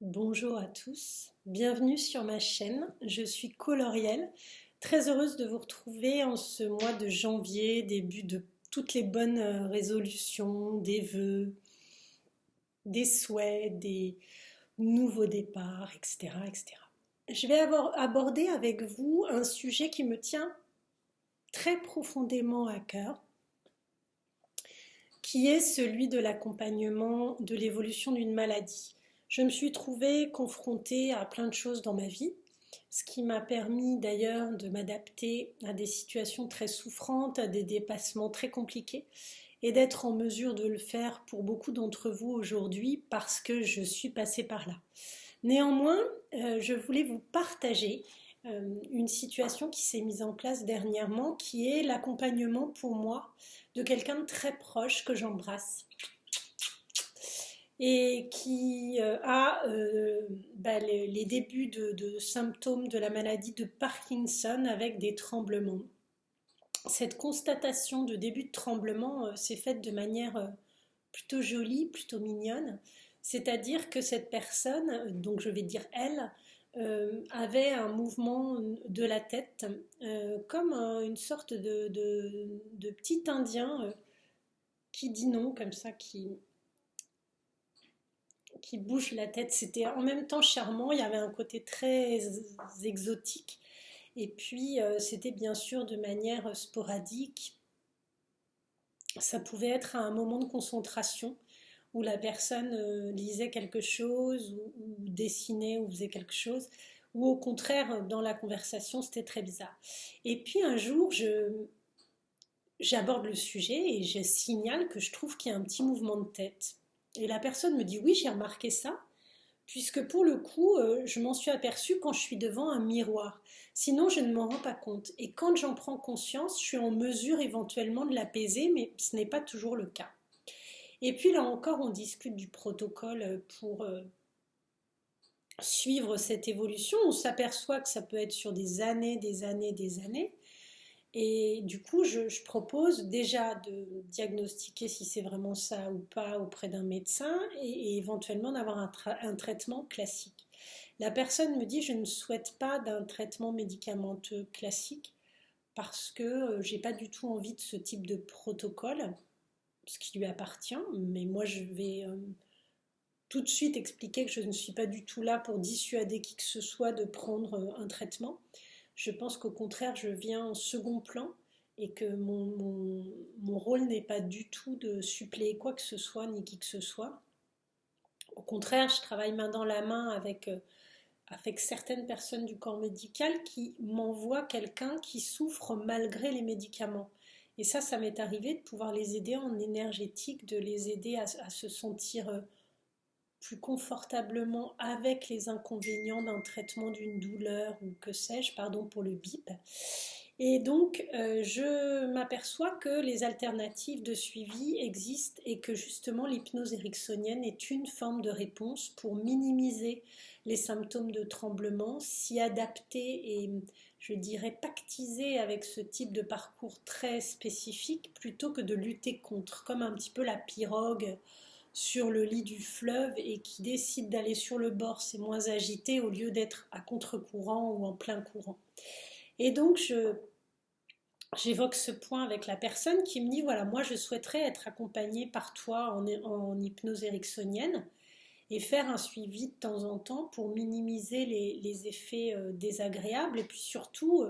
Bonjour à tous, bienvenue sur ma chaîne, je suis Coloriel, très heureuse de vous retrouver en ce mois de janvier, début de toutes les bonnes résolutions, des vœux, des souhaits, des nouveaux départs, etc. etc. Je vais aborder avec vous un sujet qui me tient très profondément à cœur, qui est celui de l'accompagnement de l'évolution d'une maladie. Je me suis trouvée confrontée à plein de choses dans ma vie, ce qui m'a permis d'ailleurs de m'adapter à des situations très souffrantes, à des dépassements très compliqués, et d'être en mesure de le faire pour beaucoup d'entre vous aujourd'hui parce que je suis passée par là. Néanmoins, je voulais vous partager une situation qui s'est mise en place dernièrement, qui est l'accompagnement pour moi de quelqu'un de très proche que j'embrasse et qui a les débuts de symptômes de la maladie de Parkinson avec des tremblements. Cette constatation de début de tremblement s'est faite de manière plutôt jolie, plutôt mignonne, c'est-à-dire que cette personne, donc je vais dire elle, avait un mouvement de la tête comme une sorte de petit indien qui dit non, comme ça, qui bouge la tête. C'était en même temps charmant, il y avait un côté très exotique. Et puis, c'était bien sûr de manière sporadique. Ça pouvait être à un moment de concentration où la personne lisait quelque chose ou dessinait ou faisait quelque chose, ou au contraire, dans la conversation, c'était très bizarre. Et puis un jour, j'aborde le sujet et je signale que je trouve qu'il y a un petit mouvement de tête. Et la personne me dit oui, j'ai remarqué ça, puisque pour le coup, je m'en suis aperçue quand je suis devant un miroir. Sinon, je ne m'en rends pas compte. Et quand j'en prends conscience, je suis en mesure éventuellement de l'apaiser, mais ce n'est pas toujours le cas. Et puis là encore, on discute du protocole pour suivre cette évolution. On s'aperçoit que ça peut être sur des années, des années, des années. Et du coup, je propose déjà de diagnostiquer si c'est vraiment ça ou pas auprès d'un médecin et éventuellement d'avoir un traitement classique. La personne me dit je ne souhaite pas d'un traitement médicamenteux classique parce que j'ai pas du tout envie de ce type de protocole, ce qui lui appartient, mais moi je vais tout de suite expliquer que je ne suis pas du tout là pour dissuader qui que ce soit de prendre un traitement. Je pense qu'au contraire, je viens en second plan et que mon rôle n'est pas du tout de suppléer quoi que ce soit, ni qui que ce soit. Au contraire, je travaille main dans la main avec certaines personnes du corps médical qui m'envoient quelqu'un qui souffre malgré les médicaments. Et ça m'est arrivé de pouvoir les aider en énergétique, de les aider à se sentir plus confortablement avec les inconvénients d'un traitement d'une douleur ou que sais-je, pardon pour le bip. Et donc, je m'aperçois que les alternatives de suivi existent et que justement l'hypnose ericksonienne est une forme de réponse pour minimiser les symptômes de tremblement, s'y adapter et je dirais pactiser avec ce type de parcours très spécifique plutôt que de lutter contre, comme un petit peu la pirogue sur le lit du fleuve et qui décide d'aller sur le bord, c'est moins agité au lieu d'être à contre-courant ou en plein courant. Et donc j'évoque ce point avec la personne qui me dit voilà, moi je souhaiterais être accompagnée par toi en hypnose ericksonienne et faire un suivi de temps en temps pour minimiser les effets désagréables et puis surtout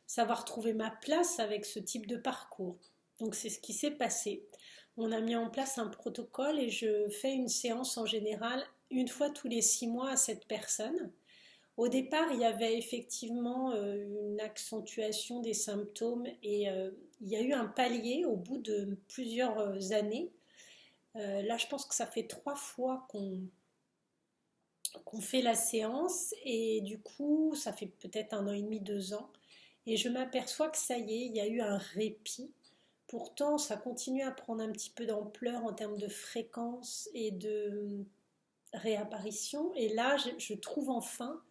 savoir trouver ma place avec ce type de parcours. Donc c'est ce qui s'est passé. On a mis en place un protocole et je fais une séance en général une fois tous les 6 mois à cette personne. Au départ, il y avait effectivement une accentuation des symptômes et il y a eu un palier au bout de plusieurs années. Là, je pense que ça fait 3 fois qu'on fait la séance et du coup, ça fait peut-être 1 an et demi, 2 ans, et je m'aperçois que ça y est, il y a eu un répit. Pourtant, ça continue à prendre un petit peu d'ampleur en termes de fréquence et de réapparition. Et là, je trouve enfin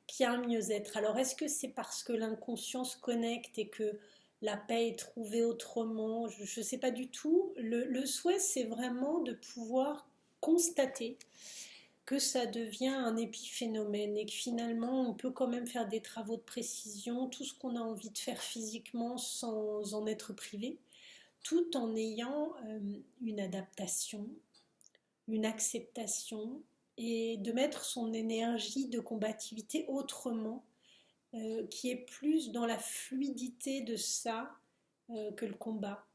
qu'il y a un mieux-être. Alors, est-ce que c'est parce que l'inconscient se connecte et que la paix est trouvée autrement? Je ne sais pas du tout. Le souhait, c'est vraiment de pouvoir constater que ça devient un épiphénomène et que finalement on peut quand même faire des travaux de précision, tout ce qu'on a envie de faire physiquement sans en être privé, tout en ayant une adaptation, une acceptation et de mettre son énergie de combativité autrement, qui est plus dans la fluidité de ça que le combat.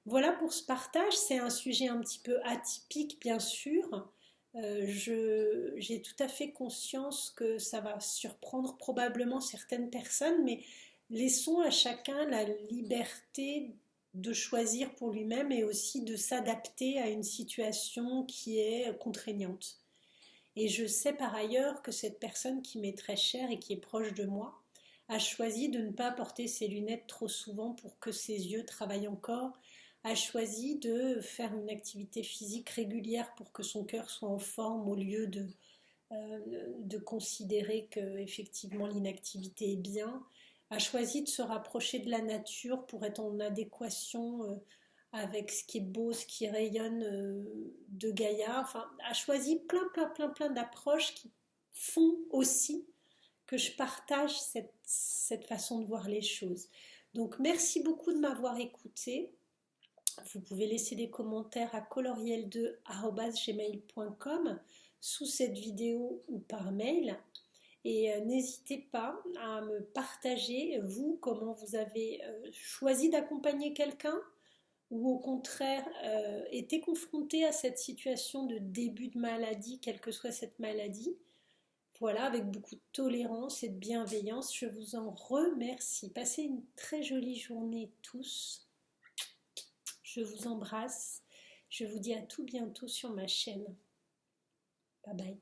Voilà pour ce partage, c'est un sujet un petit peu atypique bien sûr. J'ai tout à fait conscience que ça va surprendre probablement certaines personnes, mais laissons à chacun la liberté de choisir pour lui-même et aussi de s'adapter à une situation qui est contraignante. Et je sais par ailleurs que cette personne qui m'est très chère et qui est proche de moi a choisi de ne pas porter ses lunettes trop souvent pour que ses yeux travaillent encore, a choisi de faire une activité physique régulière pour que son cœur soit en forme au lieu de considérer que effectivement l'inactivité est bien, a choisi de se rapprocher de la nature pour être en adéquation avec ce qui est beau, ce qui rayonne de Gaïa, enfin, a choisi plein d'approches qui font aussi que je partage cette façon de voir les choses. Donc merci beaucoup de m'avoir écouté. Vous pouvez laisser des commentaires à coloriel2@gmail.com sous cette vidéo ou par mail. Et n'hésitez pas à me partager, vous, comment vous avez choisi d'accompagner quelqu'un ou au contraire été confronté à cette situation de début de maladie, quelle que soit cette maladie. Voilà, avec beaucoup de tolérance et de bienveillance, je vous en remercie. Passez une très jolie journée tous. Je vous embrasse. Je vous dis à tout bientôt sur ma chaîne. Bye bye.